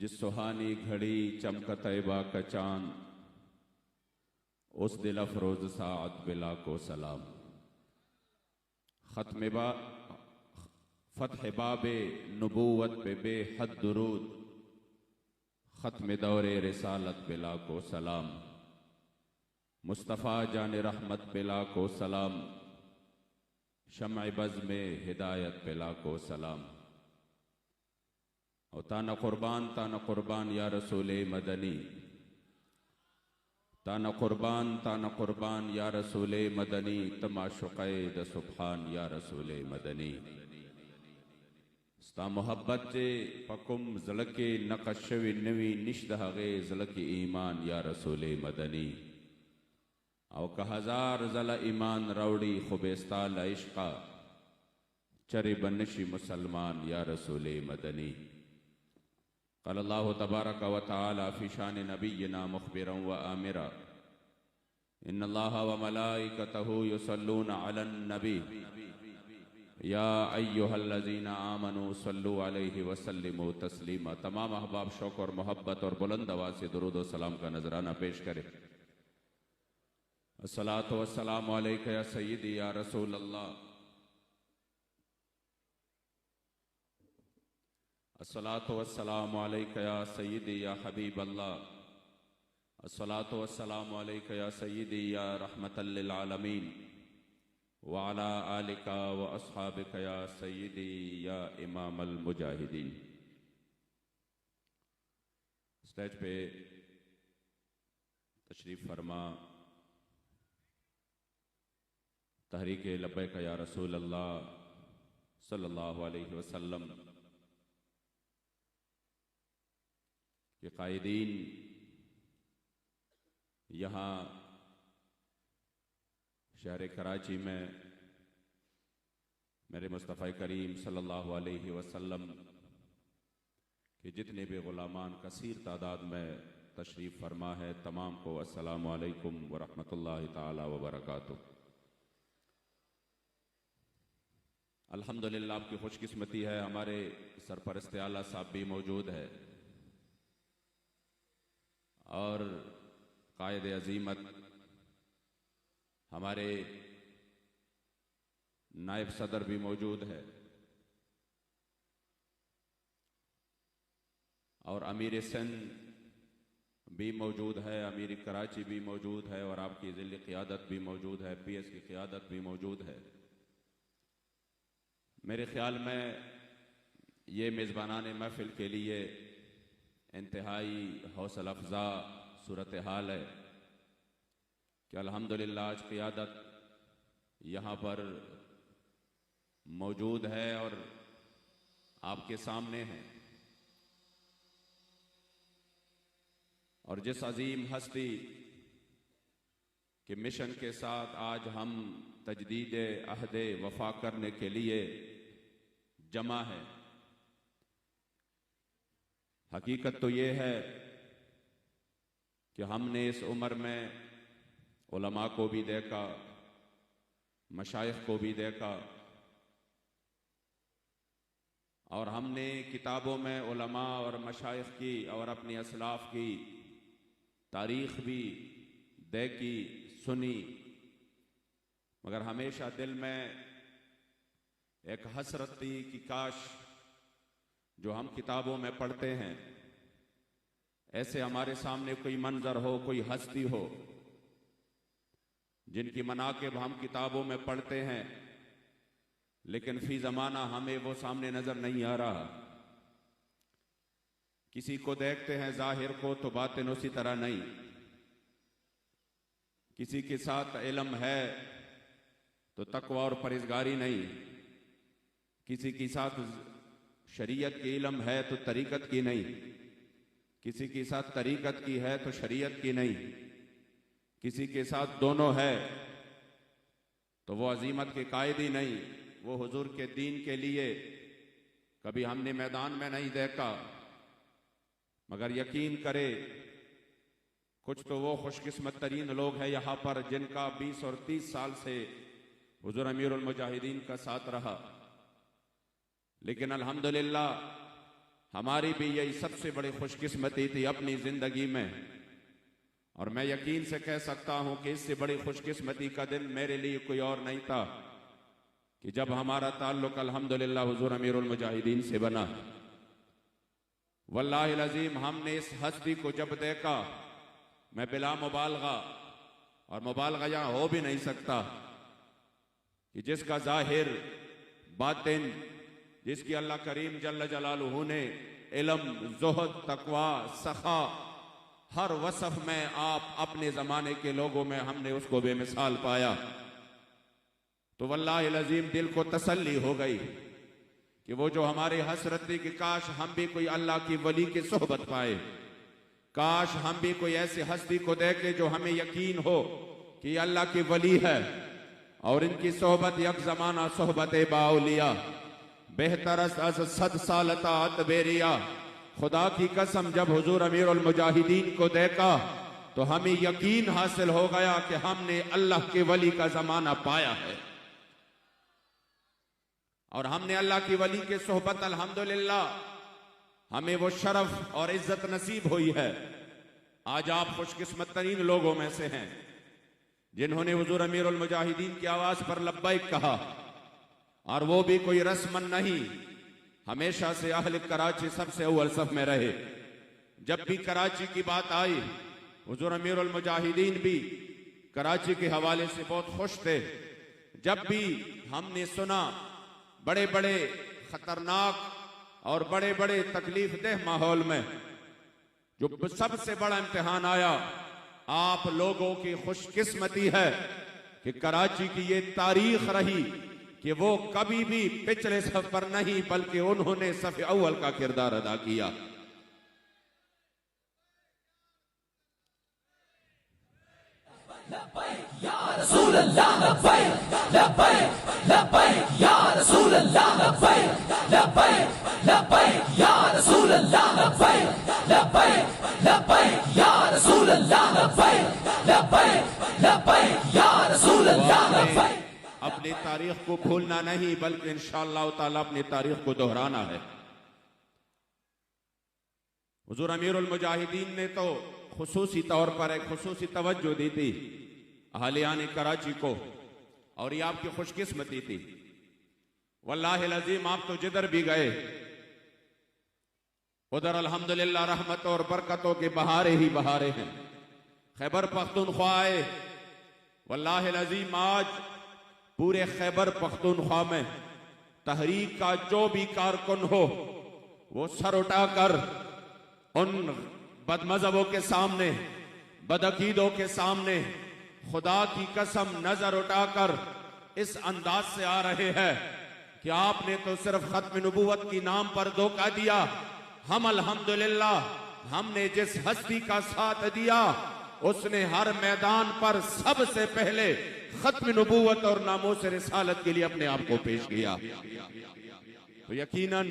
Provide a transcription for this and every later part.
जिस सुहानी घड़ी चमका तैबा का चांद, उस दिल अफरोज साअत बिला को सलाम। फतह बाबे नबूवत पे बेहद दुरूद, खत्म दौरे रिसालत बिला को सलाम। मुस्तफ़ा जान रहमत बिला को सलाम, शम्अ बज़ में हिदायत बिला को सलाम। और ताना कुर्बान या रसूल मदनी, ताना कुर्बान या रसूल मदनी, तमाशुक़े सुब्हान या रसूल मदनी। स्ता मोहब्बत जे पकुम ज़लके नक़शवी नवी निश्दहगे ज़लके ईमान या रसूल मदनी। औ का हजार ज़ला ईमान रौड़ी खुबेस्ताल इश्क़ा, चरे बनशी मुसलमान या रसूल मदनी। क़ाल अल्लाहु तबारक व तआला फ़ी शान नबिय्यिना मुख़बिरन व आमिरा, इन्नल्लाहा व मलाइकतहु युसल्लूना अलन नबी, या अय्युहल्लज़ीना आमनू सल्लु अलैहि व सल्लिमू तस्लीमा। तमाम अहबाब शौक़ और मोहब्बत और बुलंद आवाज़ से दुरूद व सलाम का नजराना पेश करें। अस्सलातु वस्सलामु अलैका या सय्यदी या रसूल अल्लाह, अस्सलातु वस्सलामु अलैका या सय्यदी या हबीब अल्लाह, अस्सलातु वस्सलामु अलैका या सय्यदी या रहमतल लिल आलमीन, व अला आलिका व अस्हाबिका या सय्यदी या इमामल मुजाहिदीन। स्टेज पे तशरीफ फरमा तहरीक लब्बैक या रसूल अल्लाह सल्लल्लाहु अलैहि वसल्लम के कायदीन, यहाँ शहर कराची में मेरे मुस्तफ़ा करीम सल्लल्लाहु अलैहि वसल्लम के जितने भी ग़ुलामान कसीर तादाद में तशरीफ़ फरमा है, तमाम को अस्सलामु अलैकुम व रहमतुल्लाहि ताला व बरकातुहू। अल्हम्दुलिल्लाह, आपकी खुशकिस्मती है हमारे सरपरस्त आला साहब भी मौजूद है और कायद अजीमत हमारे नायब सदर भी मौजूद है और अमीर सिंध भी मौजूद है, अमीर कराची भी मौजूद है और आपकी ज़िले क़ियादत भी मौजूद है, PS की क़ियादत भी मौजूद है। मेरे ख्याल में ये मेज़बानाने महफ़िल के लिए इंतहाई हौसला अफ़ज़ा सूरत हाल है कि अल्हम्दुलिल्लाह आज क़ियादत यहाँ पर मौजूद है और आपके सामने है। और जिस अजीम हस्ती के मिशन के साथ आज हम तजदीद अहद वफा करने के लिए जमा है, हकीकत तो ये है कि हमने इस उम्र में उलमा को भी देखा, मशाइख को भी देखा और हमने किताबों में उलमा और मशाइख की और अपनी असलाफ की तारीख भी देखी, सुनी, मगर हमेशा दिल में एक हसरत थी कि काश जो हम किताबों में पढ़ते हैं ऐसे हमारे सामने कोई मंजर हो, कोई हस्ती हो जिनकी मनाक़िब हम किताबों में पढ़ते हैं लेकिन फी ज़माना हमें वो सामने नजर नहीं आ रहा। किसी को देखते हैं ज़ाहिर को तो बातिन उसी तरह नहीं, किसी के साथ इल्म है तो तक़वा और परहेज़गारी नहीं, किसी के साथ शरीयत की इल्म है तो तरीक़त की नहीं, किसी के साथ तरीक़त की है तो शरीयत की नहीं, किसी के साथ दोनों है तो वो अजीमत के कायदी नहीं, वो हुजूर के दीन के लिए कभी हमने मैदान में नहीं देखा। मगर यकीन करे कुछ तो वो खुशकिस्मत तरीन लोग हैं यहाँ पर जिनका 20 और 30 साल से हुजूर अमीरुल मुजाहिदीन का साथ रहा, लेकिन अल्हम्दुलिल्लाह हमारी भी यही सबसे बड़ी खुशकिस्मती थी अपनी जिंदगी में, और मैं यकीन से कह सकता हूं कि इससे बड़ी खुशकिस्मती का दिन मेरे लिए कोई और नहीं था कि जब हमारा ताल्लुक अल्हम्दुलिल्लाह हुजूर अमीरुल मुजाहिदीन से बना। वल्लाहिल अज़ीम हमने इस हस्ती को जब देखा, मैं बिला मुबालगा, और मुबालगा यहां हो भी नहीं सकता, कि जिसका जाहिर बातिन, जिसकी अल्लाह करीम जल्ल जलालुहू ने इल्म, ज़ुहद, तकवा, सखा, हर वसफ में आप अपने जमाने के लोगों में हमने उसको बेमिसाल पाया। तो वल्लाहिल अज़ीम दिल को तसल्ली हो गई कि वो जो हमारे हसरत थी कि काश हम भी कोई अल्लाह की वली की सोहबत पाए, काश हम भी कोई ऐसी हस्ती को देखे जो हमें यकीन हो कि अल्लाह की वली है, और इनकी सोहबत यक जमाना सोहबत बाउलिया बेहतर अज 100 साल तात बेरिया। खुदा की कसम जब हुजूर अमीरुल मुजाहिदीन को देखा तो हमें यकीन हासिल हो गया कि हमने अल्लाह के वली का जमाना पाया है, और हमने अल्लाह की वली के सोहबत अल्हम्दुलिल्लाह हमें वो शरफ और इज्जत नसीब हुई है। आज आप खुशकिस्मत तरीन लोगों में से हैं जिन्होंने हुजूर अमीरुल मुजाहिदीन की आवाज पर लब्बैक कहा, और वो भी कोई रस्मन नहीं, हमेशा से अहल कराची सबसे अव्वल सफ में रहे। जब भी कराची की बात आई, हुजूर अमीरुल मुजाहिदीन भी कराची के हवाले से बहुत खुश थे। जब भी हमने सुना बड़े बड़े खतरनाक और बड़े बड़े तकलीफ देह माहौल में जो सबसे बड़ा इम्तिहान आया, आप लोगों की खुशकिस्मती है कि कराची की ये तारीख रही कि वो कभी भी पिछले सफ पर नहीं बल्कि उन्होंने सफ अव्वल का किरदार अदा किया। या रसूल अल्लाह लब्बैक लब्बैक लब्बैक या रसूल अल्लाह लब्बैक लब्बैक लब्बैक या रसूल अल्लाह लब्बैक लब्बैक लब्बैक या रसूल अल्लाह लब्बैक लब्बैक लब्बैक या रसूल अल्लाह लब्बैक। अपनी तारीख को भूलना नहीं बल्कि इंशाअल्लाह ताला अपनी तारीख को दोहराना है। हुजूर अमीरुल मुजाहिदीन ने तो खुसूसी तौर पर एक खुसूसी तवज्जो दी थी अहलियान कराची को, और ये आपकी खुशकिस्मती थी। वल्लाहिल अज़ीम आप तो जिधर भी गए उधर अल्हम्दुलिल्लाह रहमत और बरकतों के बहारे ही बहारे हैं। खैबर पख्तूनख्वा आए, वल्लाहिल अज़ीम आज पूरे खैबर पख्तूनख्वा में तहरीक का जो भी कारकुन हो वो सर उठाकर उन बदमज़हबों के सामने, बदअकीदों के सामने खुदा की कसम नजर उठाकर इस अंदाज से आ रहे हैं कि आपने तो सिर्फ खत्म नबूवत की नाम पर धोखा दिया। हम अल्हम्दुलिल्लाह हमने जिस हस्ती का साथ दिया उसने हर मैदान पर सबसे पहले खत्म नबूवत और नामोस रिसालत के लिए अपने आप को पेश किया। तो यकीनन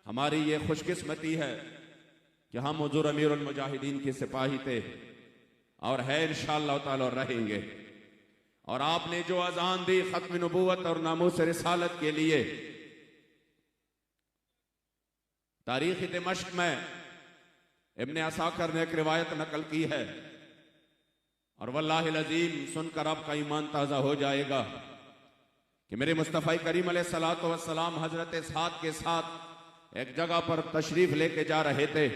हमारी ये खुशकिस्मती है कि हम हुजूर अमीरुल मुजाहिदीन के सिपाही थे और है इंशाअल्लाह ताला रहेंगे। और आपने जो अजान दी खत्म नबूवत और नामूस रिसालत के लिए, तारीख दिमश्क में इब्ने असाकर ने एक रिवायत नकल की है, और वल्लाहिल अज़ीम सुनकर आपका ईमान ताजा हो जाएगा कि मेरे मुस्तफ़ा करीम अलैहिस्सलातु वस्सलाम हजरत साद के साथ एक जगह पर तशरीफ लेके जा रहे थे।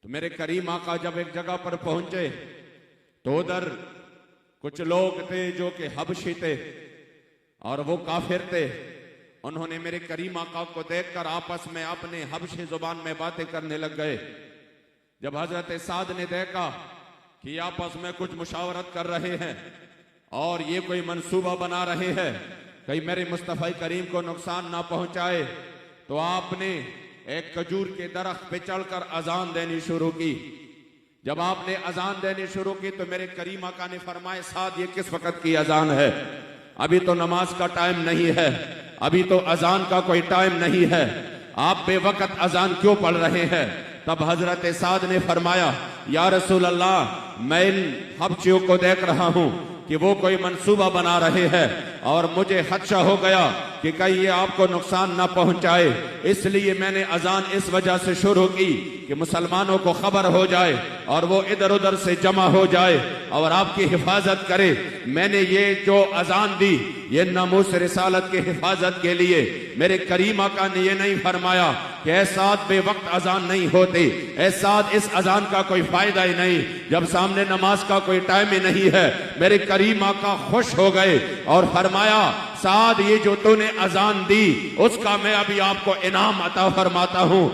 तो मेरे करीम आका जब एक जगह पर पहुंचे तो उधर कुछ लोग थे जो कि हबशी थे और वो काफिर थे। उन्होंने मेरे करीम आका को देखकर आपस में अपने हबशी जुबान में बातें करने लग गए। जब हजरत साद ने देखा कि आपस में कुछ मुशावरत कर रहे हैं और ये कोई मंसूबा बना रहे हैं कहीं मेरे मुस्तफ़ा करीम को नुकसान ना पहुंचाए, तो आपने एक खजूर के दरख्त पे चढ़कर अजान देनी शुरू की। जब आपने अजान देनी शुरू की तो मेरे करीम आका ने फरमाया, साद ये किस वक्त की अजान है? अभी तो नमाज का टाइम नहीं है, अभी तो अजान का कोई टाइम नहीं है, आप बेवकत अजान क्यों पढ़ रहे हैं? तब हजरत साद ने फरमाया, या रसूल अल्लाह, मैं इन हबशियों को देख रहा हूं कि वो कोई मंसूबा बना रहे हैं और मुझे खदशा हो गया कि कहीं ये आपको नुकसान ना पहुंचाए, इसलिए मैंने अजान इस वजह से शुरू की कि मुसलमानों को खबर हो जाए और वो इधर उधर से जमा हो जाए और आपकी हिफाजत करे। मैंने ये जो अजान दी ये नामूस रिसालत की हिफाजत के लिए। मेरे करीम आका ने ये नहीं फरमाया कि ऐसाद बेवक्त अजान नहीं होती, ऐसाद इस अजान का कोई फायदा ही नहीं जब सामने नमाज का कोई टाइम ही नहीं है। मेरे करीम आका खुश हो गए और फरमाया साद ये जो तूने अजान दी उसका मैं अभी आपको इनाम अता फरमाता हूँ।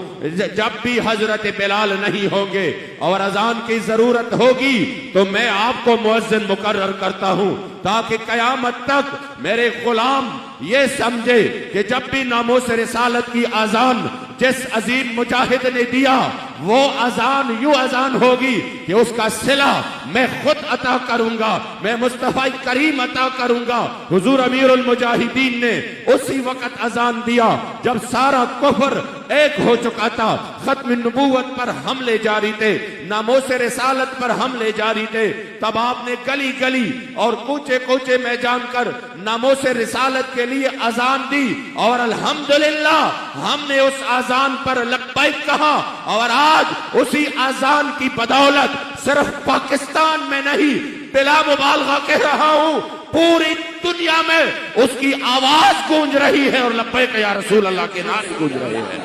जब भी हजरत बिलाल नहीं होंगे और अजान की जरूरत होगी तो मैं आपको मुअज्जिन मुकर्रर करता हूँ ताकि कयामत तक मेरे गुलाम ये समझे कि जब भी नामूस रिसालत की अजान जिस अजीम मुजाहिद ने दिया वो अजान यूं अजान होगी कि उसका सिला मैं खुद अता करूंगा, मैं मुस्तफा करीम अता करूंगा। हुजूर अमीरुल मुजाहिदीन ने उसी वक्त अजान दिया जब सारा कुफ्र एक हो चुका था, खत्म नबूवत पर हमले जारी थे, नामूस रिसालत पर हमले जारी थे। तब आपने गली गली और कूचे कूचे में जानकर नामूस रिसालत के लिए अजान दी और अल्हम्दुलिल्लाह हमने उस अजान पर लब्बैक कहा और आज उसी अजान की बदौलत सिर्फ पाकिस्तान में नहीं बिला मुबालगा कह रहा हूं पूरी दुनिया में उसकी आवाज गूंज रही है और लब्बैक या रसूल अल्लाह के नारे गूंज रहे हैं।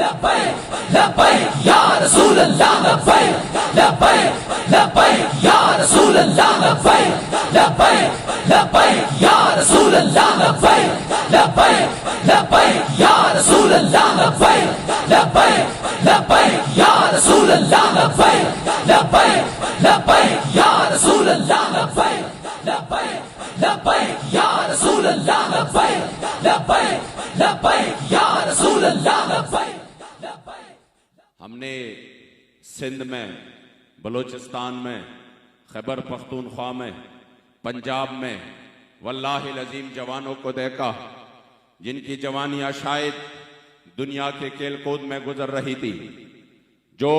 लब्बैक लब्बैक या रसूल अल्लाह, लब्बैक लब्बैक लब्बैक या रसूल अल्लाह, लब्बैक लब्बैक लब्बैक या रसूल अल्लाह, लब्बैक लब्बैक लब्बैक या रसूल अल्लाह, लब्बैक लब्बैक लब्बैक या रसूल अल्लाह, लब्बैक लब्बैक लब्बैक या रसूल अल्लाह, लब्बैक लब्बैक लब्बैक या रसूल अल्लाह, लब्बैक लब्बैक लब्बैक या रसूल अल्लाह, लब्बैक। हमने सिंध में, बलूचिस्तान में, खैबर पख्तूनख्वा में, पंजाब में वल्लाहिल अजीम जवानों को देखा जिनकी जवानियां शायद दुनिया के खेलकूद में गुजर रही थी, जो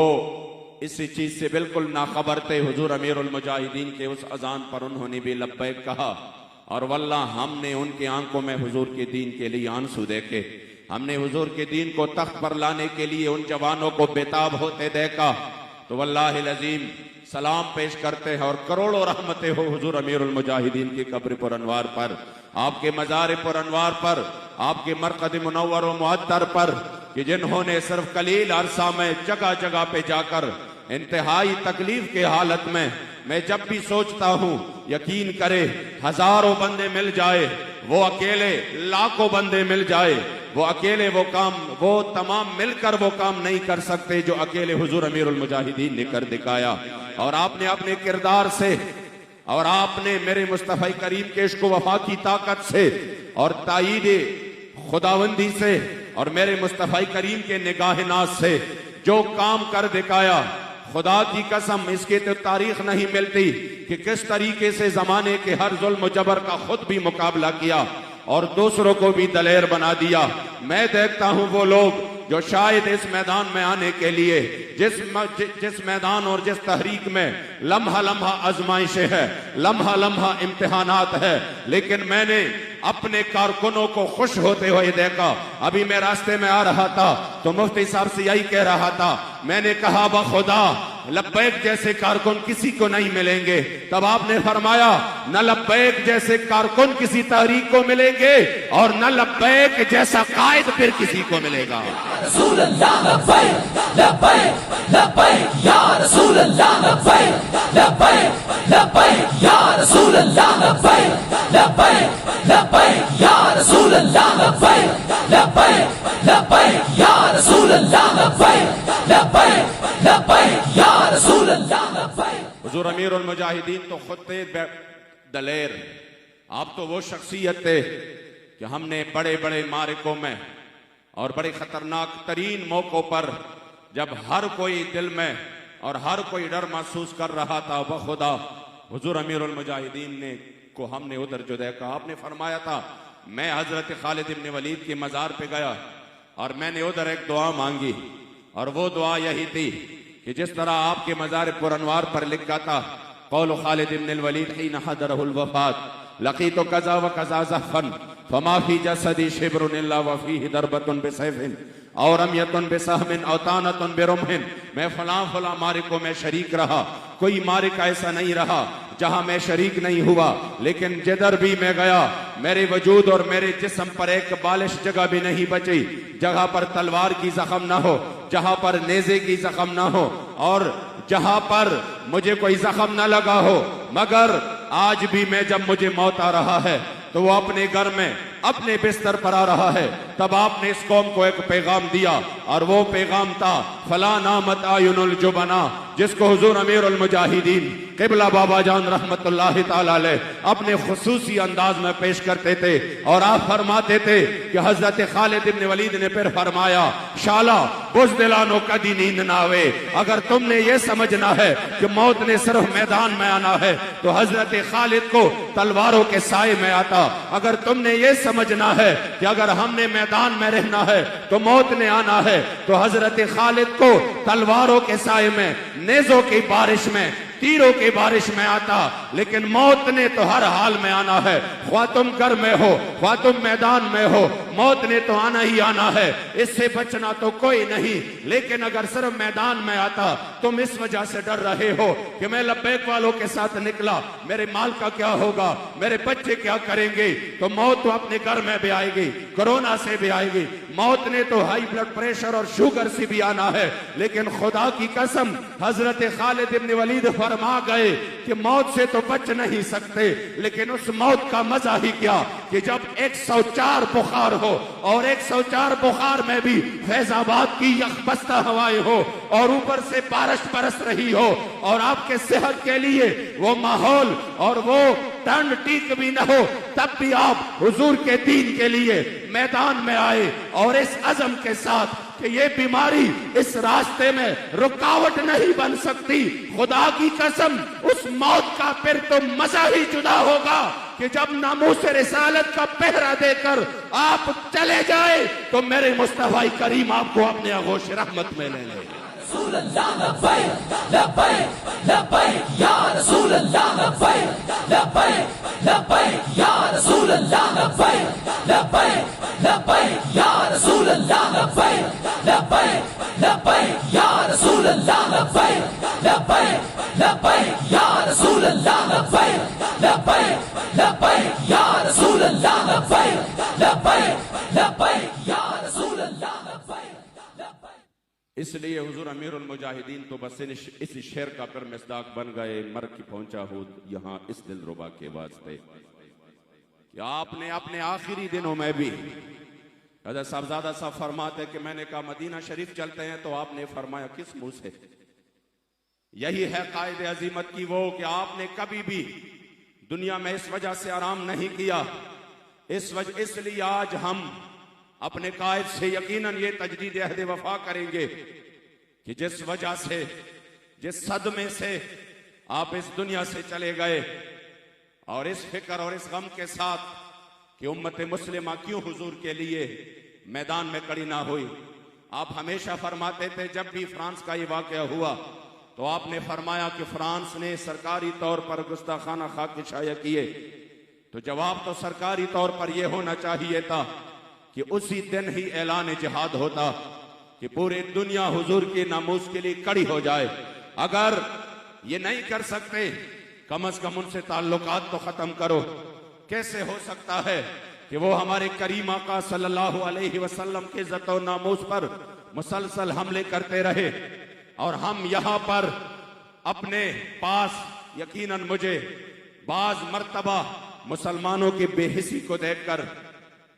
इसी चीज से बिल्कुल नाखबर थे। हुजूर अमीरुल मुजाहिदीन के उस अजान पर उन्होंने भी लब्बैक कहा और वल्लाह हमने उनकी आंखों में हुजूर के दीन के लिए आंसू देखे। हमने हुजूर के दीन को तख्त पर लाने के लिए उन जवानों को बेताब होते देखा। तो वल्लाहिल अजीम सलाम पेश करते हैं और करोड़ों रहमतें हो हुजूर अमीरुल मुजाहिदीन की कब्र पर अनवार पर, आपके मज़ार पर अनवार पर, आपके मरकद मुनव्वर व मुअत्तर पर, कि जिन्होंने सिर्फ कलील अरसा में जगह जगह पे जाकर इंतहाई तकलीफ के हालत में, मैं जब भी सोचता हूँ यकीन करे हजारों बंदे मिल जाए, वो अकेले लाखों बंदे मिल जाए, वो अकेले वो काम, वो तमाम मिलकर वो काम नहीं कर सकते जो अकेले हुजूर अमीरुल मुजाहिदीन ने कर दिखाया। और आपने अपने किरदार से और आपने मेरे मुस्तफा करीम के इश्क वफा की ताकत से और ताईद खुदावंदी से और मेरे मुस्तफा करीम के निगाह-ए-नाज़ से जो काम कर दिखाया, खुदा की कसम इसके तो तारीख नहीं मिलती कि किस तरीके से जमाने के हर जुल्म जबर का खुद भी मुकाबला किया और दूसरों को भी दलेर बना दिया। मैं देखता हूं वो लोग जो शायद इस मैदान में आने के लिए जिस मैदान और जिस तहरीक में लम्हा लम्हा आजमाइशें है, लम्हा लम्हा इम्तिहानात है, लेकिन मैंने अपने कारकुनों को खुश होते हुए देखा। अभी मैं रास्ते में आ रहा था तो मुफ्ती साहब से यही कह रहा था, मैंने कहा बखुदा लब्बैक जैसे कारकुन किसी को नहीं मिलेंगे। तब आपने फरमाया न लब्बैक जैसे कारकुन किसी तहरीक को मिलेंगे और न लब्बैक जैसा कायद फिर किसी को मिलेगा। रसूल अल्लाह लब्बैक लब्बैक लब्बैक या रसूल अल्लाह लब्बैक लब्बैक लब्बैक या रसूल अल्लाह लब्बैक लब्बैक लब्बैक या रसूल अल्लाह लब्बैक लब्बैक लब्बैक या रसूल अल्लाह लब्बैक लब्बैक लब्बैक या रसूल अल्लाह लब्बैक। हुजूर अमीरुल मुजाहिदीन तो खुद थे दलेर, आप तो वो शख्सियत थे कि हमने बड़े बड़े मारिकों में और बड़े खतरनाक तरीन मौकों पर जब हर कोई दिल में और हर कोई डर महसूस कर रहा था, वह खुदा हुजूर अमीरुल मुजाहिदीन ने को हमने उधर जो देखा। आपने फरमाया था मैं हजरत खालिद इब्न वलीद के मजार पे गया और मैंने उधर एक दुआ मांगी और वो दुआ यही थी कि जिस तरह आपके मजार पुरनवार पर लिखा था कौल खालिद इब्न वलीद हिन हदरहुल वफात लकी तो कजा व कजा ज़हफ़न फमा फी जसदी शिब्रुन इल्ला व फीहि दरबतुन बिसैफिन और अमयतुन बिसहमिन और तानतुन बिरुमहिन। मैं फलां मारिकों में शरीक रहा, कोई मारिक ऐसा नहीं रहा जहां मैं शरीक नहीं हुआ, लेकिन जिधर भी मैं गया मेरे वजूद और मेरे जिस्म पर एक बालिश जगह भी नहीं बची, जहां पर तलवार की जख्म ना हो, जहां पर नेज़े की जख्म ना हो और जहां पर मुझे कोई जख्म ना लगा हो। मगर आज भी मैं जब मुझे मौत आ रहा है तो वो अपने घर में अपने बिस्तर पर आ रहा है, तब आपने इस कौम को एक पैगाम दिया और वो पैगाम था फला नामत आयुनुल जुबना, जिसको हुजूर अमीरुल मुजाहिदीन किबला बाबा जान रहमतुल्लाहि ताला अलैह अपने खुसूसी अंदाज में पेश करते थे। और आप फरमाते थे कि हजरत खालिद इब्न वलीद ने फिर फरमाया, शाला बुज़दिलानो कदी नींद ना आवे, अगर तुमने ये समझना है कि मौत ने सिर्फ मैदान में आना है तो हजरत खालिद को तलवारों के साए में आता। अगर तुमने ये समझना है कि अगर हमने मैदान में रहना है तो मौत ने आना है तो हजरत खालिद को तलवारों के साए में, नेज़ों की बारिश में, तीरों की बारिश में आता। लेकिन मौत ने तो हर हाल में आना है, ख्वाह तुम घर में हो ख्वाह तुम मैदान में हो, मौत ने तो आना ही आना है, इससे बचना तो कोई नहीं। लेकिन अगर सिर्फ मैदान में आता, तुम इस वजह से डर रहे हो कि मैं लब्बैक वालों के साथ निकला, मेरे माल का क्या होगा, मेरे बच्चे क्या करेंगे, तो मौत तो अपने घर में भी आएगी, कोरोना से भी आएगी। मौत ने तो हाई ब्लड प्रेशर और शुगर से भी आना है। लेकिन खुदा की कसम हजरत खालिद इब्न वलीद फरमा गए कि मौत से तो बच नहीं सकते, लेकिन उस मौत का मजा ही क्या कि जब 104 बुखार हो और 104 बुखार में भी फैजाबाद की यखबस्ता हवाएं हो और ऊपर से बारिश बरस रही हो और आपके सेहत के लिए वो माहौल और वो ठंड ठीक भी न हो, तब भी आप हुजूर के दीन के लिए मैदान में आए और इस अज़म के साथ कि ये बीमारी इस रास्ते में रुकावट नहीं बन सकती। खुदा की कसम उस मौत का फिर तो मजा ही जुदा होगा कि जब नामूस रिसालत का पहरा देकर आप चले जाए तो मेरे मुस्तफा करीम आपको अपने आगोश रहमत में ले ले। रसूल अल्लाह लब्बैक लब्बैक लब्बैक या रसूल अल्लाह लब्बैक लब्बैक लब्बैक या रसूल अल्लाह लब्बैक लब्बैक लब्बैक या रसूल अल्लाह लब्बैक लब्बैक लब्बैक या रसूल अल्लाह लब्बैक लब्बैक लब्बैक या रसूल अल्लाह लब्बैक लब्बैक लब्बैक या रसूल अल्लाह लब्बैक लब्बैक लब्बैक या रसूल अल्लाह लब्बैक लब्बैक। इसलिए हुजूर अमीरुल मुजाहिदीन तो बस इस शेर का फिर मिसदाक बन गए, मर की पहुंचा हूं यहां इस दिलरुबा के वास्ते कि आपने अपने आखिरी दिनों में भी हज़रत साहबजादा साहब फरमाते कि मैंने कहा मदीना शरीफ चलते हैं, तो आपने फरमाया किस मुंह से। यही है कायदे अजीमत की वो कि आपने कभी भी दुनिया में इस वजह से आराम नहीं किया। इसलिए आज हम अपने कायद से यकीनन ये तजदीद अहद वफा करेंगे कि जिस वजह से, जिस सदमे से आप इस दुनिया से चले गए और इस फिक्र और इस गम के साथ कि उम्मत मुस्लिमा क्यों हुजूर के लिए मैदान में खड़ी ना हुई। आप हमेशा फरमाते थे, जब भी फ्रांस का ये वाकया हुआ तो आपने फरमाया कि फ्रांस ने सरकारी तौर पर गुस्ताखाना खाक शाया किए, तो जवाब तो सरकारी तौर पर यह होना चाहिए था कि उसी दिन ही ऐलान जिहाद होता कि पूरी दुनिया हुजूर की नामूस के लिए खड़ी हो जाए। अगर ये नहीं कर सकते, कम से कम उनसे ताल्लुकात तो खत्म करो। कैसे हो सकता है कि वो हमारे करीम आका सल्लल्लाहु अलैहि वसल्लम के इज्जत और नामूस पर मुसलसल हमले करते रहे और हम यहाँ पर अपने पास, यकीनन मुझे बाज मर्तबा मुसलमानों की बेहिसी को देखकर,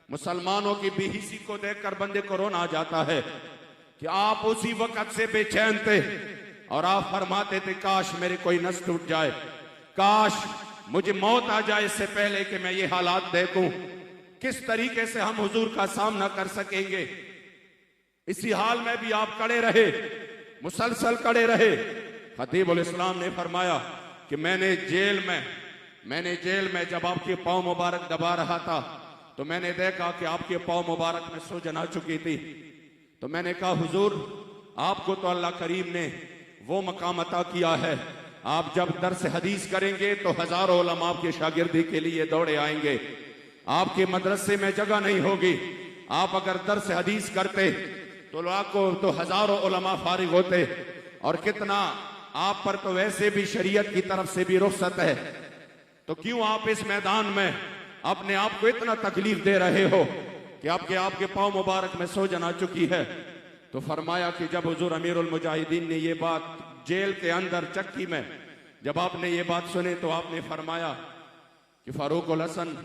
मुसलमानों की बेहिसी को देखकर बंदे को रोना आ जाता है कि आप उसी वक्त से बेचैन थे और आप फरमाते थे काश मेरे कोई नस टूट जाए, काश मुझे मौत आ जाए इससे पहले कि मैं ये हालात देखूं, किस तरीके से हम हुजूर का सामना कर सकेंगे। इसी हाल में भी आप खड़े रहे, मुसलसल खड़े रहे। खतीबुल इस्लाम ने फरमाया कि मैंने जेल में जब आपके पांव मुबारक दबा रहा था तो मैंने देखा कि आपके पांव मुबारक में सूजन आ चुकी थी। तो मैंने कहा हुजूर, आपको तो अल्लाह करीम ने वो मकाम अता किया है आप जब दर्स हदीस करेंगे तो हजारों उलमा आपके शागिर्दी के लिए दौड़े आएंगे। आपके मदरसे में जगह नहीं होगी। आप अगर दर्स हदीस करते तो हजारों उलमा फारिग होते। और कितना आप पर तो वैसे भी शरीयत की तरफ से भी रुखसत है, तो क्यों आप इस मैदान में अपने आप को इतना तकलीफ दे रहे हो कि आपके पांव मुबारक में सोजन आ चुकी है। तो फरमाया कि जब हुजूर अमीरुल मुजाहिदीन ने ये बात जेल के अंदर चक्की में जब आपने ये बात सुनी तो आपने फरमाया कि फारूक उल हसन,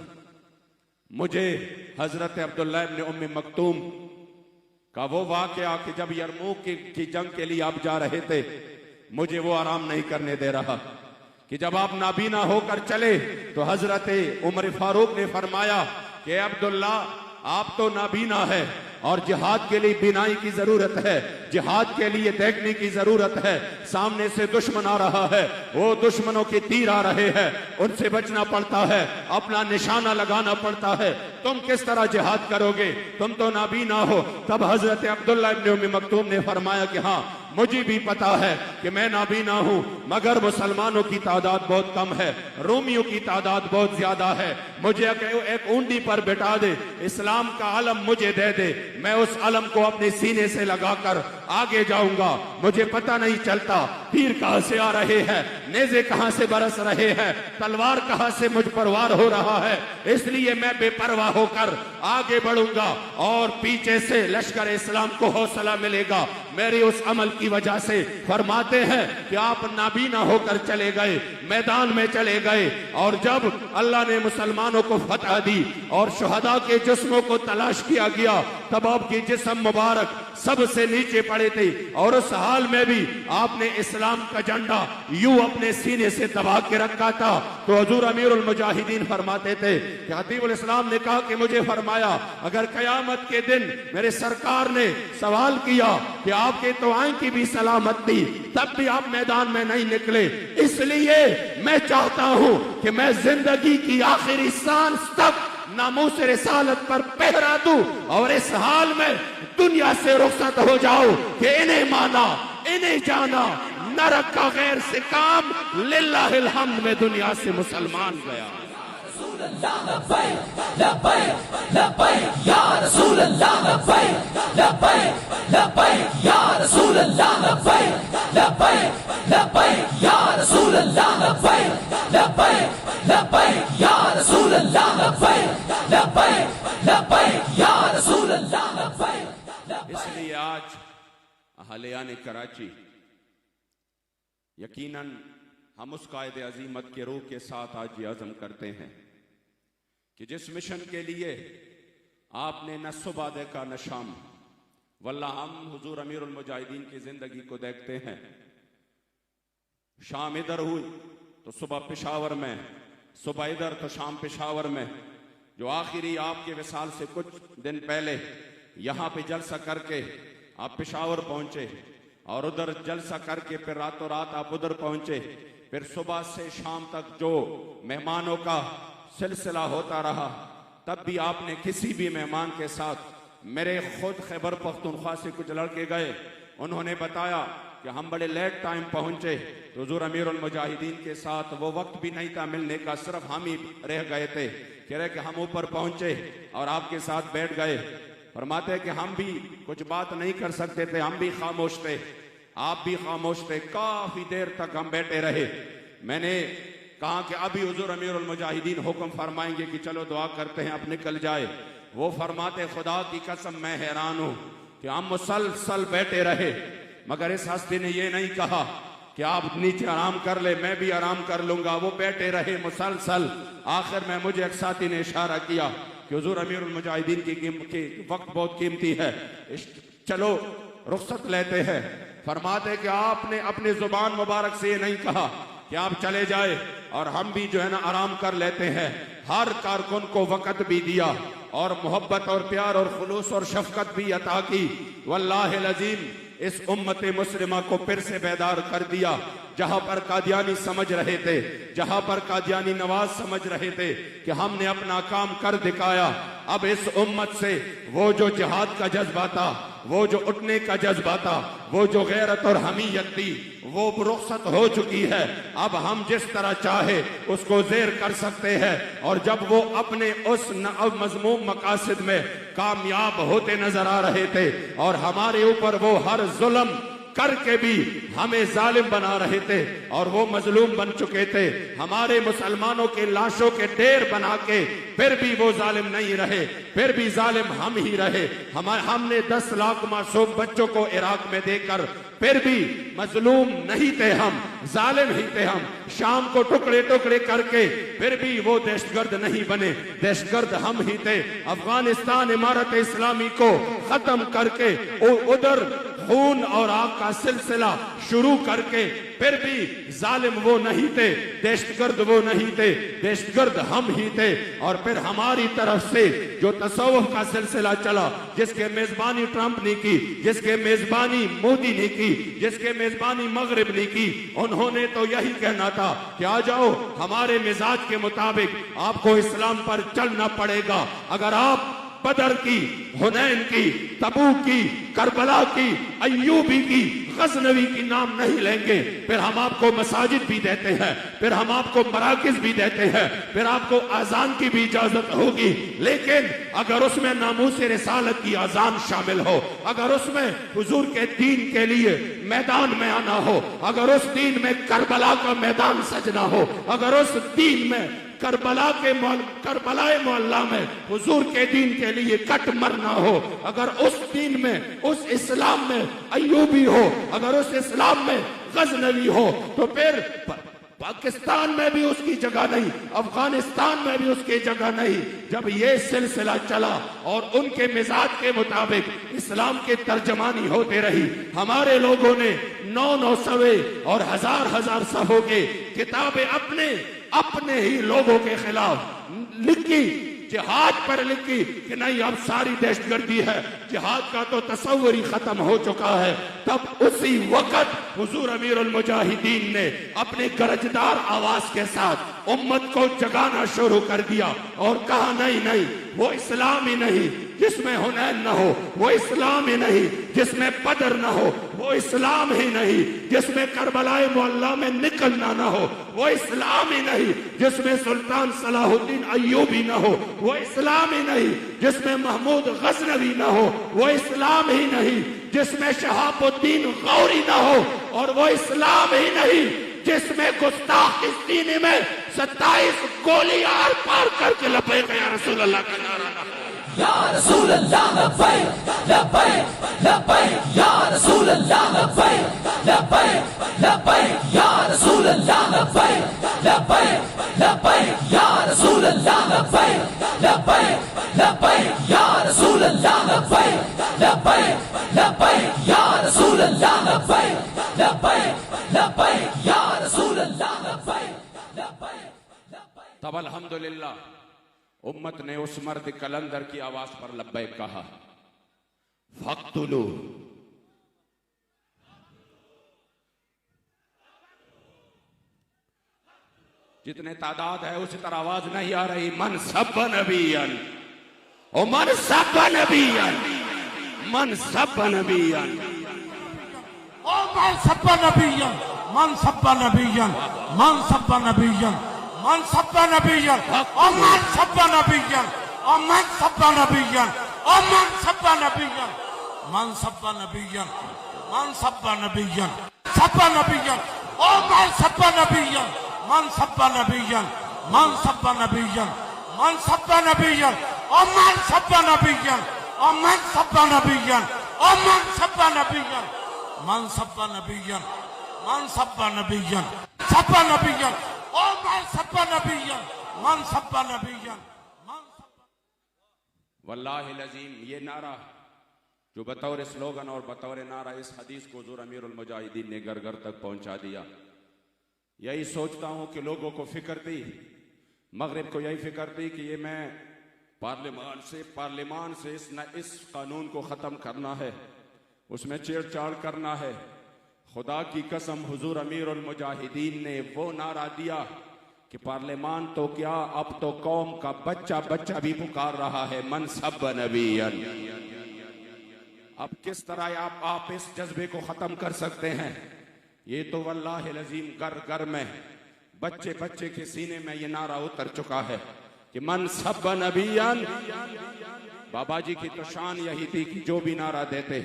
मुझे हजरत अब्दुल्लाह इब्न उम्मी मक्तूम का वो वाकया कि जब यरमूक की जंग के लिए आप जा रहे थे, मुझे वो आराम नहीं करने दे रहा कि जब आप नाबीना होकर चले तो हजरत उमर फारूक ने फरमाया कि अब्दुल्ला, आप तो नाबीना है और जिहाद के लिए बिनाई की जरूरत है, जिहाद के लिए देखने की जरूरत है। सामने से दुश्मन आ रहा है, वो दुश्मनों के तीर आ रहे हैं, उनसे बचना पड़ता है, अपना निशाना लगाना पड़ता है। तुम किस तरह जिहाद करोगे, तुम तो नाबीना हो। तब हजरत अब्दुल्लाह इब्न उम्मी मक्तूम ने फरमाया कि हाँ, मुझे भी पता है कि मैं नाबीना हूं, मगर मुसलमानों की तादाद बहुत कम है, रोमियों की तादाद बहुत ज्यादा है। मुझे एक ऊंडी पर बिठा दे, इस्लाम का अलम मुझे दे दे, मैं उस अलम को अपने सीने से लगाकर आगे जाऊंगा। मुझे पता नहीं चलता तीर कहां से आ रहे हैं, नेज़े कहां से बरस रहे हैं, तलवार कहां से मुझ पर वार हो रहा है, इसलिए मैं बेपरवाह होकर आगे बढ़ूंगा और पीछे से लश्कर इस्लाम को हौसला मिलेगा मेरे उस अमल की वजह से। फरमाते हैं कि आप नाबीना होकर चले गए, मैदान में चले गए, और जब अल्लाह ने मुसलमानों को फतह दी और शुहदा के जिस्मों को तलाश किया गया, तब आपकी जिस्म मुबारक सबसे नीचे पड़े थे, और उस हाल में भी आपने इस्लाम का झंडा यूं अपने सीने से दबा के रखा था। तो हुजूर अमीरुल मुजाहिदीन फरमाते थे कि हतीबुल इस्लाम ने कहा कि मुझे फरमाया, अगर कयामत के दिन मेरे सरकार ने सवाल किया कि आपके तो आंख की भी सलामत थी, तब भी आप मैदान में नहीं निकले, इसलिए मैं चाहता हूं कि मैं जिंदगी की आखिरी सांस तक नामूस रिसालत पर पहरा दूं और इस हाल में दुनिया से रुखसत हो जाओ कि इन्हें माना, इन्हें जाना, नरक का गैर से काम, लिल्लाहिल हम्द में दुनिया से मुसलमान गया। इसलिए आज अहलियान कराची यकीनन हम उस कायदे अजीमत के रूह के साथ आज ये अज़म करते हैं कि जिस मिशन के लिए आपने न सुबह देखा न शाम, वल्लाह हम हुजूर अमीरुल मुजाहिदीन की जिंदगी को देखते हैं। शाम इधर हुई तो सुबह पेशावर में, सुबह इधर तो शाम पेशावर में। जो आखिरी आपके विसाल से कुछ दिन पहले यहाँ पे जलसा करके आप पेशावर पहुंचे और उधर जलसा करके फिर रातों रात आप उधर पहुंचे, फिर सुबह से शाम तक जो मेहमानों का सिलसिला होता रहा, तब भी आपने किसी भी मेहमान के साथ, मेरे खुद खैबर पख्तूनख्वा से कुछ लड़के गए, उन्होंने बताया कि हम बड़े लेट टाइम पहुंचे, तो हुजूर अमीरुल मुजाहिदीन के साथ वो वक्त भी नहीं था मिलने का, सिर्फ हम ही रह गए थे। कह रहे कि हम ऊपर पहुंचे और आपके साथ बैठ गए। फरमाते हैं कि हम भी कुछ बात नहीं कर सकते थे, हम भी खामोश थे, आप भी खामोश थे। काफी देर तक हम बैठे रहे। मैंने कहा कि अभी हुजूर अमीरुल मुजाहिदीन हुक्म फरमाएंगे कि चलो दुआ करते हैं, आप निकल जाए। वो फरमाते, खुदा की कसम मैं हैरान हूं कि हम मुसलसल बैठे रहे, मगर इस हस्ती ने ये नहीं कहा कि आप नीचे आराम कर ले, मैं भी आराम कर लूंगा। वो बैठे रहे मुसलसल। आखिर में मुझे एक साथी ने इशारा किया कि हुजूर अमीरुल मुजाहिदीन की वक्त बहुत कीमती है, चलो रुखसत लेते हैं। फरमाते कि आपने अपनी जुबान मुबारक से ये नहीं कहा कि आप चले जाए और हम भी जो है ना आराम कर लेते हैं। हर कारकुन को वक़्त भी दिया और मोहब्बत और प्यार और खुलूस और शफकत भी अता की। वल्लाहिल अज़ीम, इस उम्मत मुस्लिमा को फिर से बेदार कर दिया। जहां पर कादियानी समझ रहे थे, जहां पर कादियानी नवाज समझ रहे थे कि हमने अपना काम कर दिखाया, अब इस उम्मत से वो जो जिहाद का जज्बा था, वो जो उठने का जज्बा था, वो जो गैरत और हमीयत थी, वो रुखसत हो चुकी है। अब हम जिस तरह चाहे उसको ज़ेर कर सकते हैं। और जब वो अपने उस मज़मूम मकासद में कामयाब होते नजर आ रहे थे और हमारे ऊपर वो हर जुल्म करके भी हमें जालिम बना रहे थे और वो मजलूम बन चुके थे, हमारे मुसलमानों के लाशों के ढेर बना के, फिर भी वो जालिम नहीं रहे, फिर भी जालिम हम ही रहे। हमने 10 लाख मासूम बच्चों को इराक में देकर फिर भी मजलूम नहीं थे, हम जालिम ही थे। हम शाम को टुकड़े टुकड़े करके फिर भी वो दहशतगर्द नहीं बने, दहशतगर्द हम ही थे। अफगानिस्तान इमारत इस्लामी को खत्म करके उधर खून और आग का सिलसिला शुरू करके फिर भी जालिम वो नहीं थे, दहशतगर्द वो नहीं थे, दहशतगर्द हम ही थे। और फिर हमारी तरफ से जो तसव्वुफ का सिलसिला चला, जिसके मेजबानी ट्रंप ने की, जिसके मेजबानी मोदी ने की, जिसके मेजबानी मगरिब ने की, उन्होंने तो यही कहना था कि आ जाओ, हमारे मिजाज के मुताबिक आपको इस्लाम पर चलना पड़ेगा। अगर आप बदर की, हुनैन की, तबूक की, करबला की, अय्यूबी की, गजनवी की नाम नहीं लेंगे, फिर हम आपको मसाजिद भी देते हैं, फिर हम आपको मराकिज भी देते हैं, फिर आपको आजान की भी इजाजत होगी। लेकिन अगर उसमें नामूस रिसालत की आजान शामिल हो, अगर उसमें हुजूर के दीन के लिए मैदान में आना हो, अगर उस दीन में करबला का मैदान सजना हो, अगर उस दीन में करबलाए मोहल्ला में हुजूर के दीन के लिए कट मरना हो, अगर उस दीन में, उस इस्लाम में अय्यूबी हो, अगर उस इस्लाम में गजनवी हो, तो फिर पाकिस्तान में भी उसकी जगह नहीं, अफगानिस्तान में भी उसकी जगह नहीं। जब ये सिलसिला चला और उनके मिजाज के मुताबिक इस्लाम की तर्जमानी होते रही, हमारे लोगों ने 9 सवे और हजार सफों के किताबें अपने ही लोगों के खिलाफ लिखी, जिहाद पर लिखी कि नहीं अब सारी दहशतगर्दी है, जिहाद का तो तस्वर ही खत्म हो चुका है। तब उसी वक्त हुजूर अमीरुल मुजाहिदीन ने अपने गरजदार आवाज के साथ उम्मत को जगाना शुरू कर दिया और कहा नहीं, वो इस्लाम ही नहीं जिसमें हुनैन न हो, वो इस्लाम ही नहीं जिसमें बदर न हो, वो इस्लाम ही नहीं जिसमें करबलाए मोहल्ला में निकलना न हो, वो इस्लाम ही नहीं जिसमें सुल्तान सलाहुद्दीन अय्यूबी न हो, वो इस्लाम ही नहीं जिसमें महमूद गजनवी न हो, वो इस्लाम ही नहीं जिसमें शहाबुद्दीन गौरी न हो, और वो इस्लाम ही नहीं जिसमें गुस्ताख इस दीन में 27 गोली आर पार करके लबैक या रसूल अल्लाह का नारा न हो। या रसूल अल्लाह लब्बैक लब्बैक लब्बैक या रसूल अल्लाह लब्बैक लब्बैक लब्बैक या रसूल अल्लाह लब्बैक लब्बैक लब्बैक या रसूल अल्लाह लब्बैक लब्बैक लब्बैक या रसूल अल्लाह लब्बैक लब्बैक लब्बैक या रसूल अल्लाह लब्बैक लब्बैक लब्बैक या रसूल अल्लाह लब्बैक लब्बैक लब्बैक। तब अल्हम्दुलिल्लाह उम्मत ने उस मर्द कलंदर की आवाज पर लब्बैक कहा। फक्तुलू, जितने तादाद है उसी तरह आवाज नहीं आ रही। मन सब्बा नबियन, ओ मन सब्बा नबियन, मन सब्बा नबियन, ओ मन सब्बा नबियन, मन सब्बा नबियन, मन सब्बा नबियन, मन सब्बा नबियन, ओ मन सब्बा नबियन, ओ मन सब्बा नबियन, ओ मन सब्बा नबियन, मन सब्बा नबियन, मन सब्बा नबियन, सब्बा नबियन, ओ मन सब्बा नबियन, मन सब्बा नबियन, मन सब्बा नबियन, मन सब्बा नबियन, ओ मन सब्बा नबियन, ओ मन सब्बा नबियन, ओ मन सब्बा नबियन, मन सब्बा नबियन, मन सब्बा नबियन, सब्बा नबियन, ओ मन सब्बा नबियन, मन सब्बा नबियन, मन सब्बा। वल्लाहि लजीम, ये नारा जो बतौर स्लोगन और बतौर नारा इस हदीस को हुजूर अमीरुल मुजाहिदीन ने घर घर तक पहुंचा दिया। यही सोचता हूं कि लोगों को फिक्र थी, मगरिब को यही फिक्र थी कि ये मैं पार्लियामान से इस कानून को ख़त्म करना है, उसमें छेड़छाड़ करना है। खुदा की कसम हुजूर अमीरुल मुजाहिदीन ने वो नारा दिया कि पार्लियामान तो क्या, अब तो कौम का बच्चा बच्चा भी पुकार रहा है मन सब नबीयन। अब किस तरह आप इस जज्बे को खत्म कर सकते हैं? ये तो वल्लाहि लजीम घर घर में बच्चे बच्चे के सीने में ये नारा उतर चुका है कि मन सब नबीयन। बाबा जी की तो शान यही थी कि जो भी नारा देते,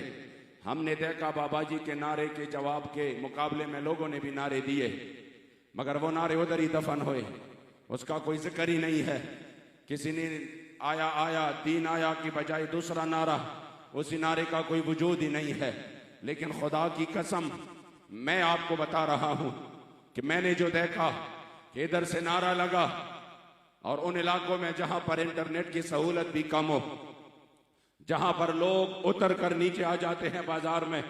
हमने देखा बाबा जी के नारे के जवाब के मुकाबले में लोगों ने भी नारे दिए, मगर वो नारे उधर ही दफन हुए, उसका कोई जिक्र ही नहीं है। किसी ने आया आया दीन आया की बजाय दूसरा नारा, उसी नारे का कोई वजूद ही नहीं है। लेकिन खुदा की कसम मैं आपको बता रहा हूं कि मैंने जो देखा कि इधर से नारा लगा और उन इलाकों में जहां पर इंटरनेट की सहूलत भी कम हो, जहां पर लोग उतर कर नीचे आ जाते हैं बाजार में,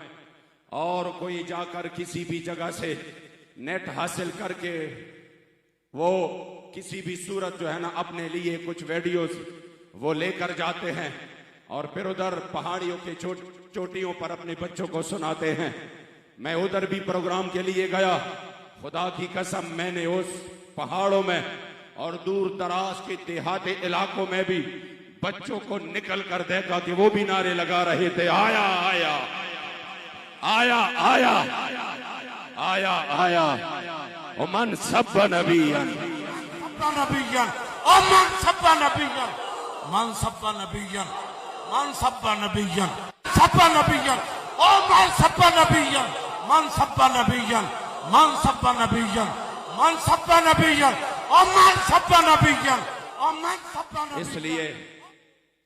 और कोई जाकर किसी भी जगह से नेट हासिल करके वो किसी भी सूरत जो है ना अपने लिए कुछ वीडियोस वो लेकर जाते हैं और फिर उधर पहाड़ियों के चोटियों पर अपने बच्चों को सुनाते हैं। मैं उधर भी प्रोग्राम के लिए गया, खुदा की कसम मैंने उस पहाड़ों में और दूर दराज के देहाती इलाकों में भी बच्चों को निकल कर देखा कि वो भी नारे लगा रहे थे, आया आया आया आया आया आया उमन सब नबीयन नबीयन और मन सब नबीयन, मन सब नबीयन, मन सब नबीयन, सब नबीयन और मन सब नबीयन, मन सब नबीयन, मन सब नबीयन, मन सब नबीयन और मन सब नबीयन और मन सब नबीयन। इसलिए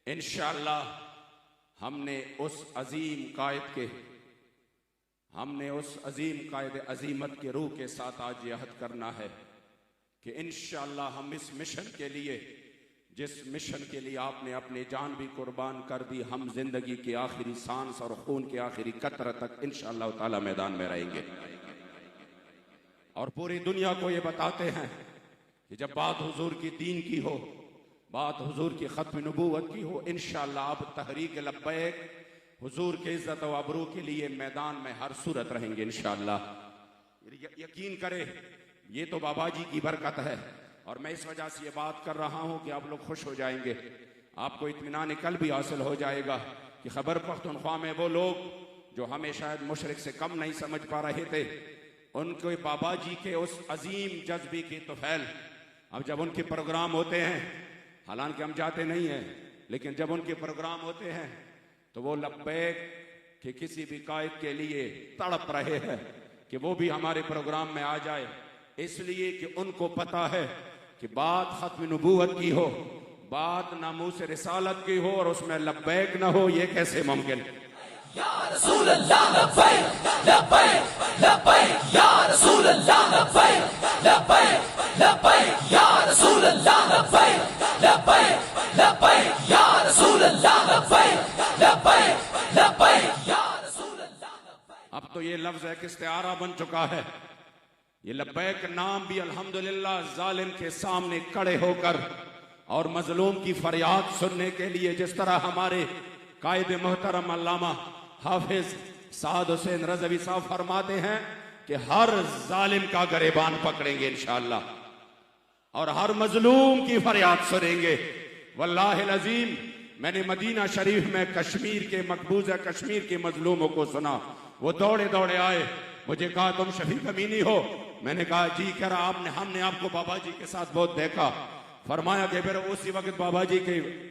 इंशाअल्लाह हमने उस अजीम कायद अजीमत के रूह के साथ आज यह अहद करना है कि इंशाअल्लाह हम इस मिशन के लिए, जिस मिशन के लिए आपने अपनी जान भी कुर्बान कर दी, हम जिंदगी की आखिरी सांस और खून की आखिरी कतरा तक इंशाअल्लाह ताला मैदान में रहेंगे और पूरी दुनिया को ये बताते हैं कि जब बात हुजूर की दीन की हो, बात हुजूर की खत्म नबूवत की हो, इंशाअल्लाह आप तहरीक लब्बैक हुजूर के इज्जत व अबरू के लिए मैदान में हर सूरत रहेंगे इंशाअल्लाह। यकीन करे ये तो बाबा जी की बरकत है और मैं इस वजह से ये बात कर रहा हूं कि आप लोग खुश हो जाएंगे, आपको इत्मीनान कल भी हासिल हो जाएगा कि खैबर पख्तूनख्वा में वो लोग जो हमें शायद मुशरिक से कम नहीं समझ पा रहे थे, उनके बाबा जी के उस अजीम जज्बे की तोफैल अब जब उनके प्रोग्राम होते हैं, हालांकि हम जाते नहीं हैं, लेकिन जब उनके प्रोग्राम होते हैं तो वो लब्बैक कि किसी भी कायद के लिए तड़प रहे हैं कि वो भी हमारे प्रोग्राम में आ जाए, इसलिए कि उनको पता है कि बात खत्म नबूवत की हो, बात नामूस रिसालत की हो और उसमें लब्बैक ना हो, ये कैसे मुमकिन? या रसूल अल्लाह लब्बैक लब्बैक लब्बैक या रसूल अल्लाह लब्बैक लब्बैक लब्बैक या रसूल अल्लाह लब्बैक लब्बैक लब्बैक या रसूल अल्लाह लब्बैक लब्बैक लब्बैक या रसूल अल्लाह। अब तो ये लफ्ज एक इस्तिआरा बन चुका है। ये लब्बैक नाम भी अल्हम्दुलिल्लाह जालिम के सामने खड़े होकर और मजलूम की फरियाद सुनने के लिए, जिस तरह हमारे कायद मोहतरम अल्लामा हाफिज साद हुसैन रज़वी साहब फरमाते हैं कि हर जालिम का गरेबान पकड़ेंगे इंशाअल्लाह और हर मजलूम की फरियाद सुनेंगे। वल्लाहिल अज़ीम मैंने मदीना शरीफ में कश्मीर के मकबूजा कश्मीर के मजलूमों को सुना, वो दौड़े दौड़े आए, मुझे कहा तुम शफीक अमीनी हो? मैंने कहा जी। कह रहा हमने आपको बाबा जी के साथ बहुत देखा। फरमाया कि फिर उसी वक्त बाबा जी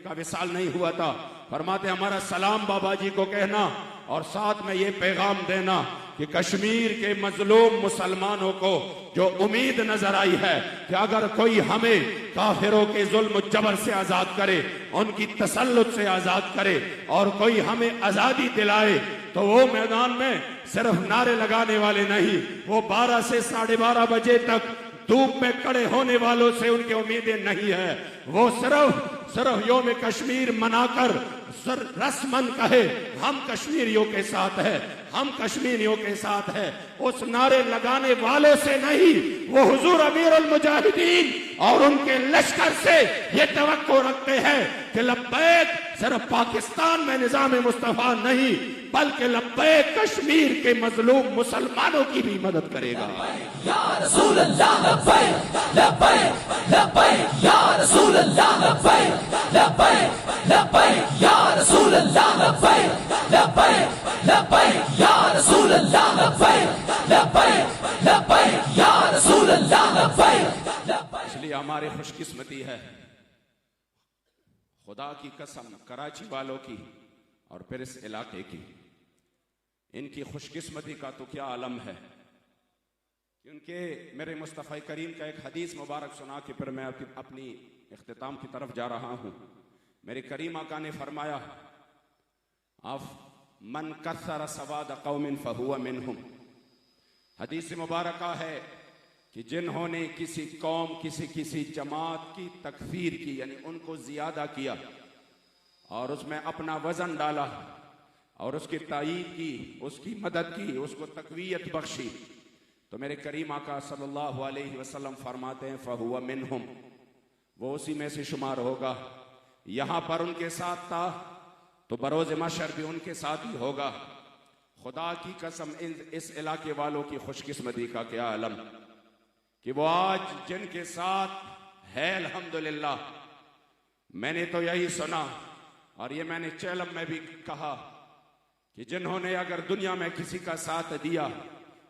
का विसाल नहीं हुआ था। फरमाते हमारा सलाम बाबा जी को कहना और साथ में ये पैगाम देना कि कश्मीर के मजलूम मुसलमानों को जो उम्मीद नजर आई है कि अगर कोई हमें काफिरों के जुल्म जबर से आजाद करे, उनकी तसल्लुत से आजाद करे और कोई हमें आजादी दिलाए, तो वो मैदान में सिर्फ नारे लगाने वाले नहीं, वो 12 से 12:30 बजे तक धूप में खड़े होने वालों से उनकी उम्मीदें नहीं है। वो सिर्फ योम कश्मीर मनाकर रस्मन कहे हम कश्मीरियों के साथ है, हम कश्मीरियों के साथ है, उस नारे लगाने वालों से नहीं, वो हुजूर अमीरुल मुजाहिदीन और उनके लश्कर से ये तवक्को रखते हैं कि लब्बैक सिर्फ पाकिस्तान में निजाम मुस्तफा नहीं, बल्कि लब्बैक कश्मीर के मजलूम मुसलमानों की भी मदद करेगा। या रसूल अल्लाह लब्बैक लब्बैक लब्बैक या रसूल अल्लाह लब्बैक लब्बैक लब्बैक या रसूल अल्लाह लब्बैक लब्बैक लब्बैक या रसूल अल्लाह लब्बैक लब्बैक लब्बैक या रसूल अल्लाह लब्बैक लब्बैक। इसलिए हमारी खुशकिस्मती है, खुदा की कसम, कराची वालों की और फिर इस इलाके की, इनकी खुशकिस्मती का तो क्या आलम है। क्योंकि मेरे मुस्तफ़ा करीम का एक हदीस मुबारक सुना के फिर मैं अपनी इख्तिताम की तरफ जा रहा हूँ। मेरे करीम आका ने फरमाया, आप मन कसर सवाद कौमिन फहुवा मिनहुम। हदीस मुबारक है कि जिन्होंने किसी कौम किसी जमात की तकफीर की, यानी उनको ज्यादा किया और उसमें अपना वजन डाला और उसकी तायीद की, उसकी मदद की, उसको तकवीयत बख्शी, तो मेरे करीम आका सल्लल्लाहु अलैहि वसल्लम फरमाते हैं फहुवा मिनहुम, वो उसी में से शुमार होगा। यहां पर उनके साथ था तो बरोज मशर भी उनके साथ ही होगा। खुदा की कसम, इस इलाके वालों की खुशकिस्मती का क्या आलम कि वो आज जिनके साथ है अल्हम्दुलिल्लाह। मैंने तो यही सुना और ये मैंने चैलम में भी कहा कि जिन्होंने अगर दुनिया में किसी का साथ दिया,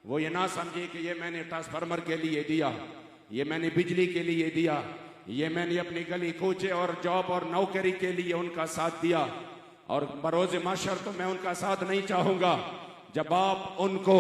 वो ये ना समझे कि ये मैंने ट्रांसफार्मर के लिए दिया, ये मैंने बिजली के लिए दिया, ये मैंने अपनी गली कूचे और जॉब और नौकरी के लिए उनका साथ दिया और बरोज माशर तो मैं उनका साथ नहीं चाहूंगा। जब आप उनको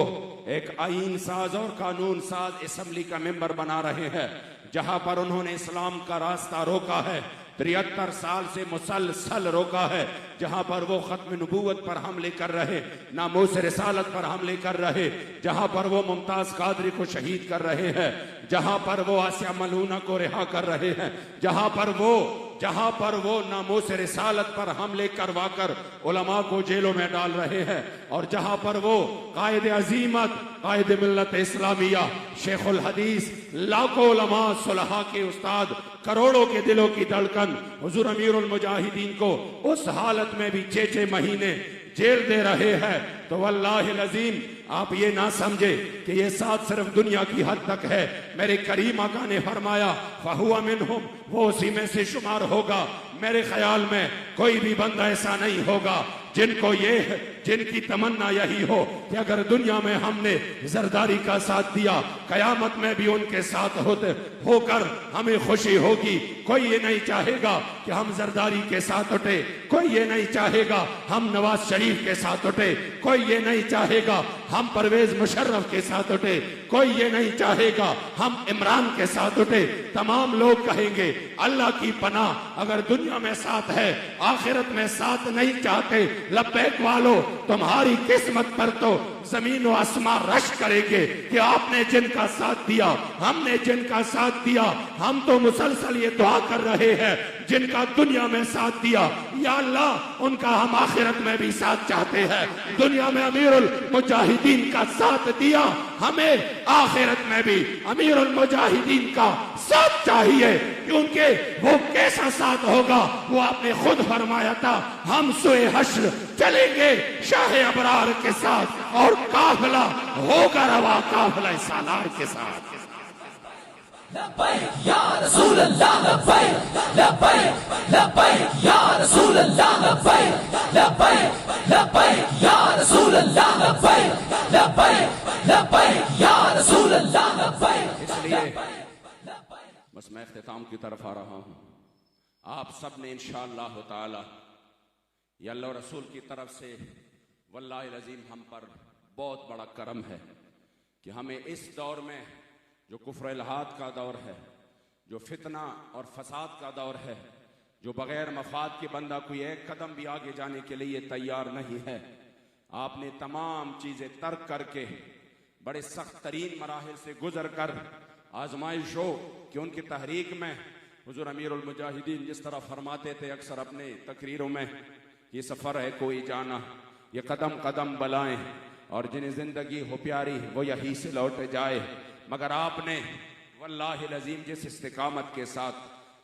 एक आईन साज और कानून साज असेंबली का मेंबर बना रहे हैं, जहां पर उन्होंने इस्लाम का रास्ता रोका है, 73 साल से मुसलसल रोका है, जहां पर वो खत्म नबूवत पर हमले कर रहे, नामूस रिसालत पर हमले कर रहे, जहां पर वो मुमताज कादरी को शहीद कर रहे हैं, जहां पर वो आसिया मलूना को रिहा कर रहे हैं, जहां पर वो नामूस रिसालत पर हमले करवा कर उलमा को जेलों में डाल रहे हैं, और जहां पर वो कायद अजीमत, कायद मिल्लत इस्लामिया, शेखुल हदीस, लाखों उलमा सुलहा के उस्ताद, करोड़ों के दिलों की धड़कन हुजूर अमीरुल मुजाहिदीन को उस हालत में भी 6 महीने जेल दे रहे हैं, तो वल्लाहिल अज़ीम आप ये ना समझे कि ये साथ सिर्फ दुनिया की हद तक है। मेरे करीम आका ने फरमाया फहुवा मिनहुम, वो उसी में से शुमार होगा। मेरे ख्याल में कोई भी बंदा ऐसा नहीं होगा जिनकी तमन्ना यही हो कि अगर दुनिया में हमने जरदारी का साथ दिया, कयामत में भी उनके साथ होकर हमें खुशी होगी। कोई ये नहीं चाहेगा कि हम जरदारी के साथ उठे, कोई ये नहीं चाहेगा हम नवाज शरीफ के साथ उठे, कोई ये नहीं चाहेगा हम परवेज मुशर्रफ के साथ उठे, कोई ये नहीं चाहेगा हम इमरान के साथ उठे। तमाम लोग कहेंगे अल्लाह की पनाह, अगर दुनिया में साथ है आखिरत में साथ नहीं चाहते, लब्बैक वालों तुम्हारी किस्मत पर तो जमीन व आसमां रश करेंगे कि आपने जिनका साथ दिया, हमने जिनका साथ दिया। हम तो मुसलसल ये दुआ कर रहे हैं जिनका दुनिया में साथ दिया, या अल्लाह उनका हम आखिरत में भी साथ चाहते हैं। दुनिया में अमीरुल मुजाहिदीन का साथ दिया, हमें आखिरत में भी अमीरुल मुजाहिदीन का साथ चाहिए, क्योंकि वो कैसा साथ होगा वो आपने खुद फरमाया था, हम सोए हश्र चलेंगे शाह अबरार के साथ और काफिला होगा रवा काफिला सालार के साथ। लब्बैक या रसूल अल्लाह लब्बैक लब्बैक लब्बैक या रसूल अल्लाह लब्बैक लब्बैक लब्बैक या रसूल अल्लाह लब्बैक लब्बैक लब्बैक या रसूल अल्लाह लब्बैक। इसलिए बस मैं इख्तिताम की तरफ आ रहा हूं। आप सब ने इंशाअल्लाह ताला या अल्लाह रसूल की तरफ से वल्लाहिल अज़ीम हम पर बहुत बड़ा करम है कि हमें इस दौर में जो कुफ्र इल्हाद का दौर है, जो फितना और फसाद का दौर है, जो बगैर मफाद के बंदा कोई एक कदम भी आगे जाने के लिए तैयार नहीं है, आपने तमाम चीज़ें तर्क करके बड़े सख्त तरीन मराहिल से गुजर कर आजमाइश हो कि उनकी तहरीक में हुजूर अमीरुल मुजाहिदीन जिस तरह फरमाते थे अक्सर अपने तकरीरों में, ये सफ़र है कोई जाना, ये कदम कदम बलाएं और जिन्हें ज़िंदगी हो प्यारी वो यहीं से लौट जाए। मगर आपने वल्लाहिल अज़ीम जिस इस्तिकामत के साथ,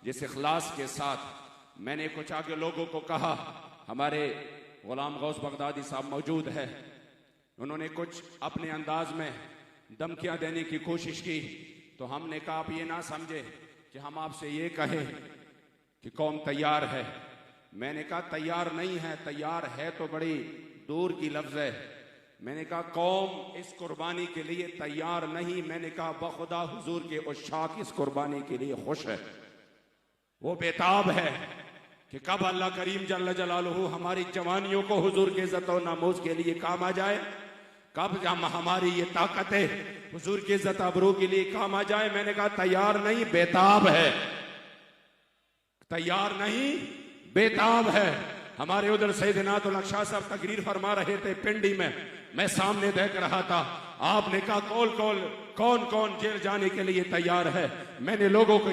जिस इखलास के साथ, मैंने कुछ आगे लोगों को कहा, हमारे गुलाम गौस बगदादी साहब मौजूद है, उन्होंने कुछ अपने अंदाज में धमकियां देने की कोशिश की, तो हमने कहा आप ये ना समझे कि हम आपसे ये कहें कि कौम तैयार है। मैंने कहा तैयार नहीं है, तैयार है तो बड़ी दूर की लफ्ज है। मैंने कहा कौम इस कुर्बानी के लिए तैयार नहीं। मैंने कहा बखुदा हुजूर के उशाक इस कुर्बानी के लिए खुश है, वो बेताब है कि कब अल्लाह करीम जल्ल जलालुहु हमारी जवानियों को हुजूर के इज्जत और नामूस के लिए काम आ जाए, कब हमारी ये ताकतें हुजूर की इज्जत आबरू के लिए काम आ जाए। मैंने कहा तैयार नहीं, बेताब है। तैयार नहीं, बेताब है। हमारे उधर सैयदना तो शाह साहब तकरीर फरमा रहे थे पिंडी में, मैं सामने देख रहा था। आपने कहा कौन कौन जेल जाने के लिए तैयार है। मैंने लोगों के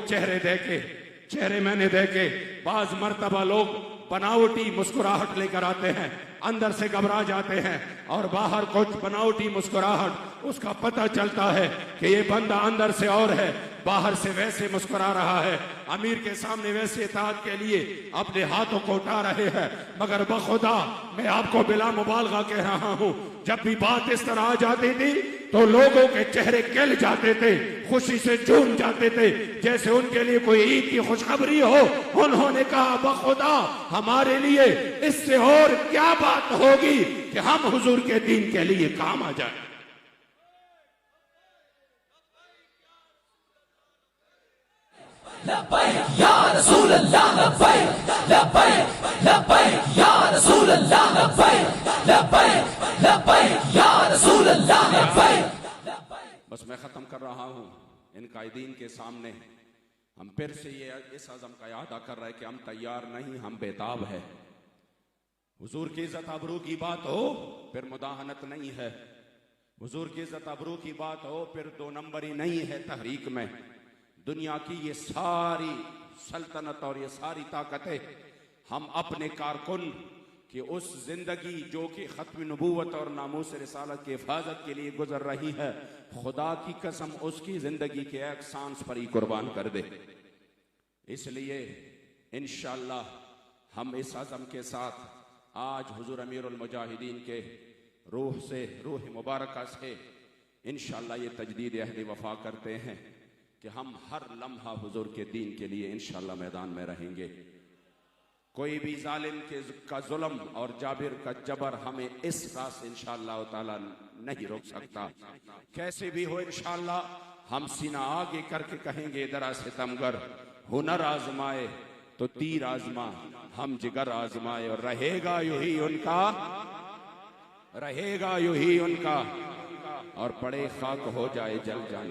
चेहरे मैंने देखे। बाज मर्तबा लोग बनावटी मुस्कुराहट लेकर आते हैं, अंदर से घबरा जाते हैं, और बाहर कुछ बनावटी मुस्कुराहट, उसका पता चलता है कि ये बंदा अंदर से और है, बाहर से वैसे मुस्कुरा रहा है। अमीर के सामने वैसे इताअत के लिए अपने हाथों को उठा रहे हैं, मगर बखुदा मैं आपको बिला मुबालगा कह रहा हूं, जब भी बात इस तरह आ जाती थी तो लोगों के चेहरे खिल जाते थे, खुशी से झूम जाते थे, जैसे उनके लिए कोई ईद की खुशखबरी हो। उन्होंने कहा बखुदा हमारे लिए इससे और क्या बात होगी कि हम हुजूर के दीन के लिए काम आ जाए। लब्बैक या रसूल अल्लाह, लब्बैक लब्बैक लब्बैक या रसूल अल्लाह, लब्बैक लब्बैक लब्बैक या रसूल अल्लाह, लब्बैक। बस मैं खत्म कर रहा हूं। इन कायदीन के सामने हम फिर से ये इस अज़म का याद कर रहे हैं कि हम तैयार नहीं, हम बेताब है। हुजूर की इज्जत आबरू की बात हो फिर मुदाहनत नहीं है, हुजूर की इज्जत आबरू की बात हो फिर दो नंबरी नहीं है तहरीक में। दुनिया की ये सारी सल्तनत और ये सारी ताकतें हम अपने कारकुन कि उस जिंदगी जो कि खत्म नबूवत और नामूस रिसालत की हिफाजत के लिए गुजर रही है, खुदा की कसम उसकी जिंदगी के एक सांस पर ही कुर्बान कर दे। इसलिए इंशाअल्लाह हम इस अज़म के साथ आज हुजूर अमीरुल मुजाहिदीन के रूह से, रूह मुबारका से इंशाअल्लाह ये तजदीद अहद वफा करते हैं कि हम हर लम्हा हुजूर के दीन के लिए इंशाअल्लाह मैदान में रहेंगे। कोई भी जालिम का जुल्म और जाबिर का जबर हमें इस राह से इंशाअल्लाह ताला नहीं रोक सकता। कैसे भी हो इंशाअल्लाह हम सीना आगे करके कहेंगे दरा सितमगर हुनर आजमाए तो तीर आजमा, हम जिगर आजमाए, और रहेगा यूं ही उनका और पड़े खाक हो जाए जल जाए।